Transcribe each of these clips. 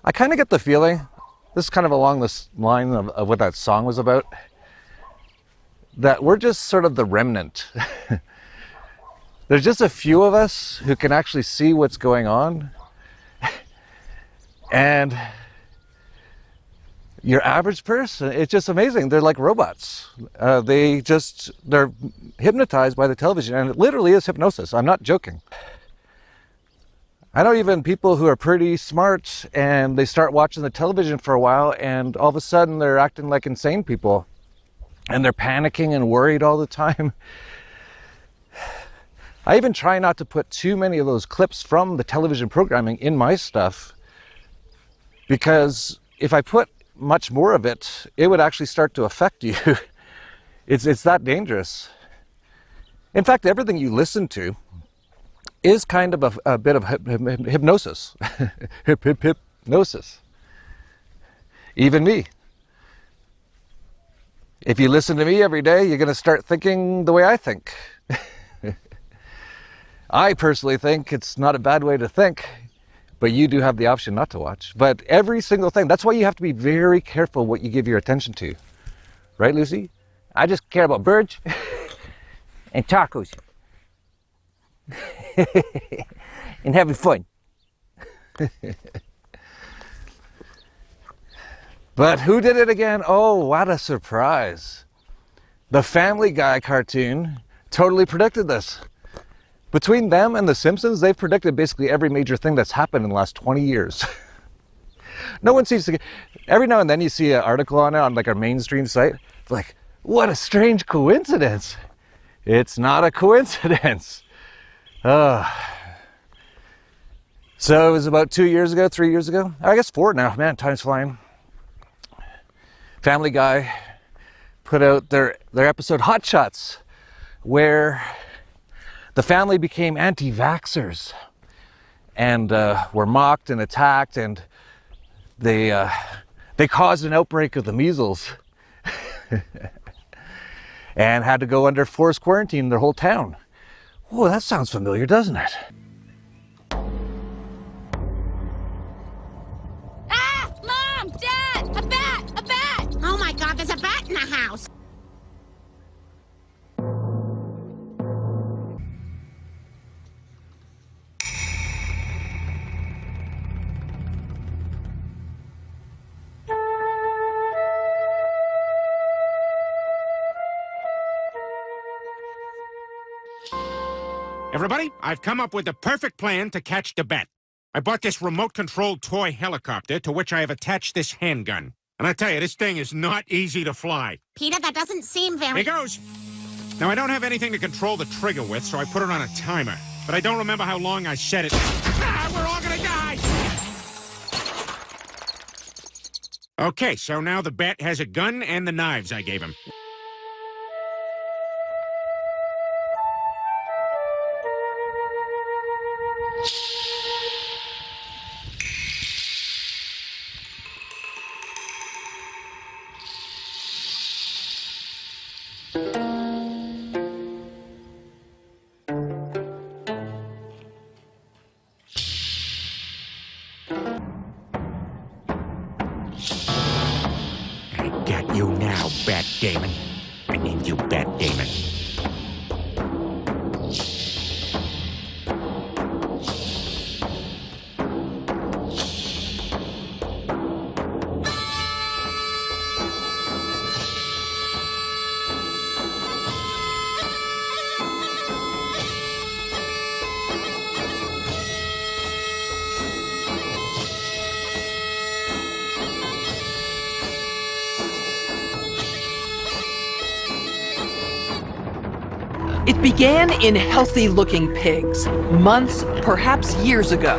I kind of get the feeling, this is kind of along this line of what that song was about, that we're just sort of the remnant. There's just a few of us who can actually see what's going on. And your average person, it's just amazing. They're like robots. They're hypnotized by the television, and it literally is hypnosis. I'm not joking. I know even people who are pretty smart and they start watching the television for a while and all of a sudden they're acting like insane people and they're panicking and worried all the time. I even try not to put too many of those clips from the television programming in my stuff, because if I put much more of it, it would actually start to affect you. It's that dangerous. In fact, everything you listen to is kind of a bit of hypnosis. Hypnosis. Even me. If you listen to me every day, you're going to start thinking the way I think. I personally think it's not a bad way to think, but you do have the option not to watch. But every single thing, that's why you have to be very careful what you give your attention to. Right, Lucy? I just care about birds and tacos. And having fun. But who did it again? Oh, what a surprise. The Family Guy cartoon totally predicted this. Between them and The Simpsons, they've predicted basically every major thing that's happened in the last 20 years. No one seems to... Every now and then you see an article on it on like our mainstream site. It's like, what a strange coincidence. It's not a coincidence. So it was about 2 years ago, 3 years ago. I guess 4 now. Man, time's flying. Family Guy put out their episode Hot Shots, where the family became anti-vaxxers and were mocked and attacked, and they caused an outbreak of the measles and had to go under forced quarantine in their whole town. Oh, that sounds familiar, doesn't it? Ah! Mom! Dad! A bat! A bat! Oh my God, there's a bat in the house! Everybody, I've come up with the perfect plan to catch the bat. I bought this remote-controlled toy helicopter to which I have attached this handgun. And I tell you, this thing is not easy to fly. Peter, that doesn't seem very... Here goes. Now, I don't have anything to control the trigger with, so I put it on a timer. But I don't remember how long I set it. Ah, we're all gonna die! Okay, so now the bat has a gun and the knives I gave him. I got you now, Bat Damon. I named you Bat Damon. It began in healthy-looking pigs, months, perhaps years ago.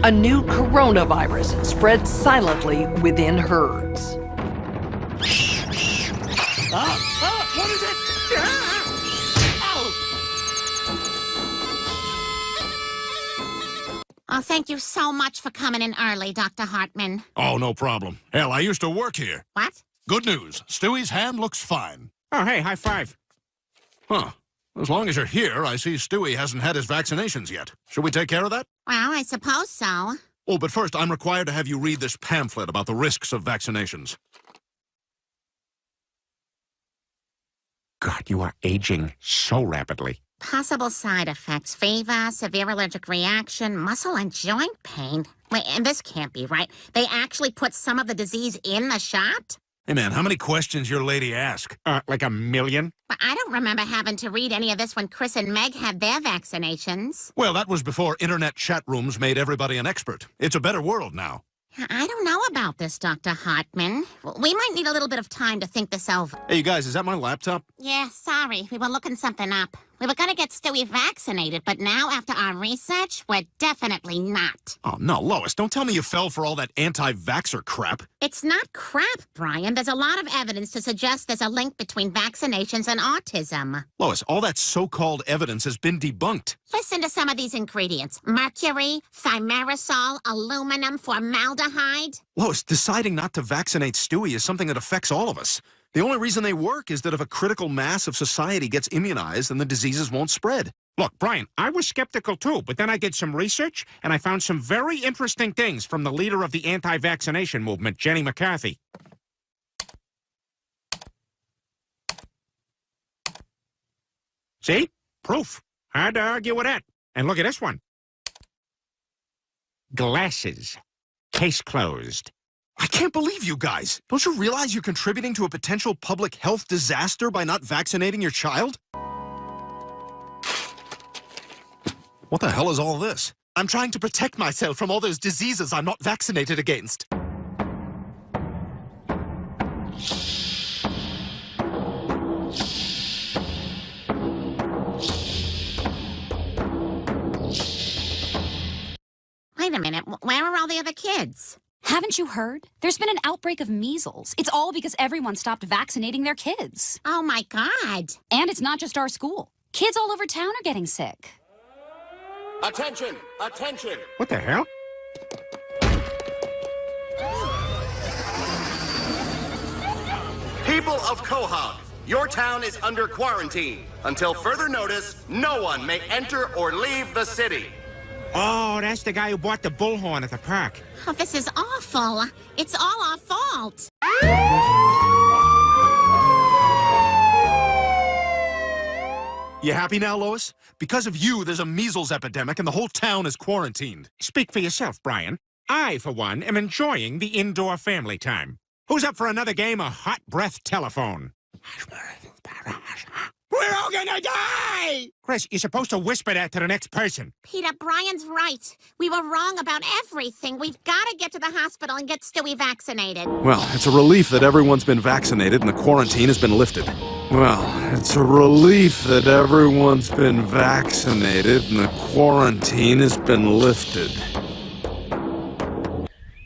A new coronavirus spread silently within herds. What is it? Oh, thank you so much for coming in early, Dr. Hartman. Oh, no problem. Hell, I used to work here. What? Good news. Stewie's hand looks fine. Oh, hey, high five. Huh. As long as you're here, I see Stewie hasn't had his vaccinations yet. Should we take care of that? Well, I suppose so. Oh, but first, I'm required to have you read this pamphlet about the risks of vaccinations. God, you are aging so rapidly. Possible side effects: fever, severe allergic reaction, muscle and joint pain. Wait, and this can't be right. They actually put some of the disease in the shot? Hey, man, how many questions your lady ask? Like a million? But I don't remember having to read any of this when Chris and Meg had their vaccinations. Well, that was before internet chat rooms made everybody an expert. It's a better world now. I don't know about this, Dr. Hartman. We might need a little bit of time to think this over. Hey, you guys, is that my laptop? Yeah, sorry. We were looking something up. We were going to get Stewie vaccinated, but now, after our research, we're definitely not. Oh, no, Lois, don't tell me you fell for all that anti-vaxxer crap. It's not crap, Brian. There's a lot of evidence to suggest there's a link between vaccinations and autism. Lois, all that so-called evidence has been debunked. Listen to some of these ingredients: mercury, thimerosal, aluminum, formaldehyde. Lois, deciding not to vaccinate Stewie is something that affects all of us. The only reason they work is that if a critical mass of society gets immunized, then the diseases won't spread. Look, Brian, I was skeptical too, but then I did some research, and I found some very interesting things from the leader of the anti-vaccination movement, Jenny McCarthy. See? Proof. Hard to argue with that. And look at this one. Glasses. Case closed. I can't believe you guys. Don't you realize you're contributing to a potential public health disaster by not vaccinating your child? What the hell is all this? I'm trying to protect myself from all those diseases I'm not vaccinated against. Wait a minute. Where are all the other kids? Haven't you heard? There's been an outbreak of measles. It's all because everyone stopped vaccinating their kids. Oh, my God. And it's not just our school. Kids all over town are getting sick. Attention! Attention! What the hell? People of Quahog, your town is under quarantine. Until further notice, no one may enter or leave the city. Oh, that's the guy who bought the bullhorn at the park. Oh, this is awful. It's all our fault. You happy now, Lois? Because of you, there's a measles epidemic and the whole town is quarantined. Speak for yourself, Brian. I, for one, am enjoying the indoor family time. Who's up for another game of hot breath telephone? We're all gonna die! Chris, you're supposed to whisper that to the next person. Peter, Brian's right. We were wrong about everything. We've got to get to the hospital and get Stewie vaccinated. Well, it's a relief that everyone's been vaccinated and the quarantine has been lifted. Well, it's a relief that everyone's been vaccinated and the quarantine has been lifted.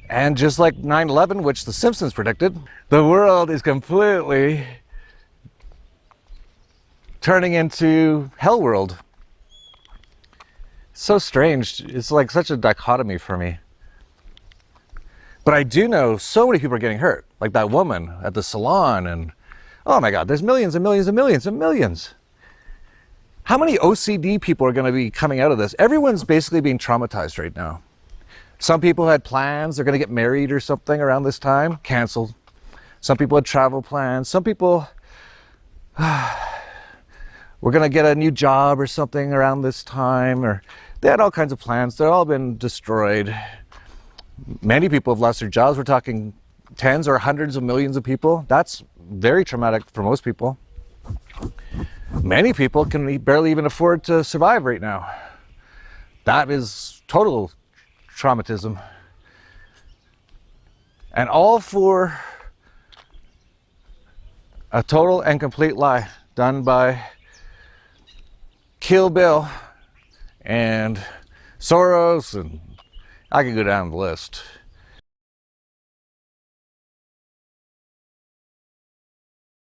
And just like 9/11, which The Simpsons predicted, the world is completely turning into Hell World. So strange. It's like such a dichotomy for me. But I do know so many people are getting hurt, like that woman at the salon, and oh my God, there's millions and millions and millions and millions. How many OCD people are going to be coming out of this? Everyone's basically being traumatized right now. Some people had plans, they're going to get married or something around this time, canceled. Some people had travel plans. Some people we're going to get a new job or something around this time, or they had all kinds of plans. They're all been destroyed. Many people have lost their jobs. We're talking tens or hundreds of millions of people. That's very traumatic for most people. Many people can barely even afford to survive right now. That is total traumatism. And all for a total and complete lie done by Kill Bill and Soros, and I could go down the list.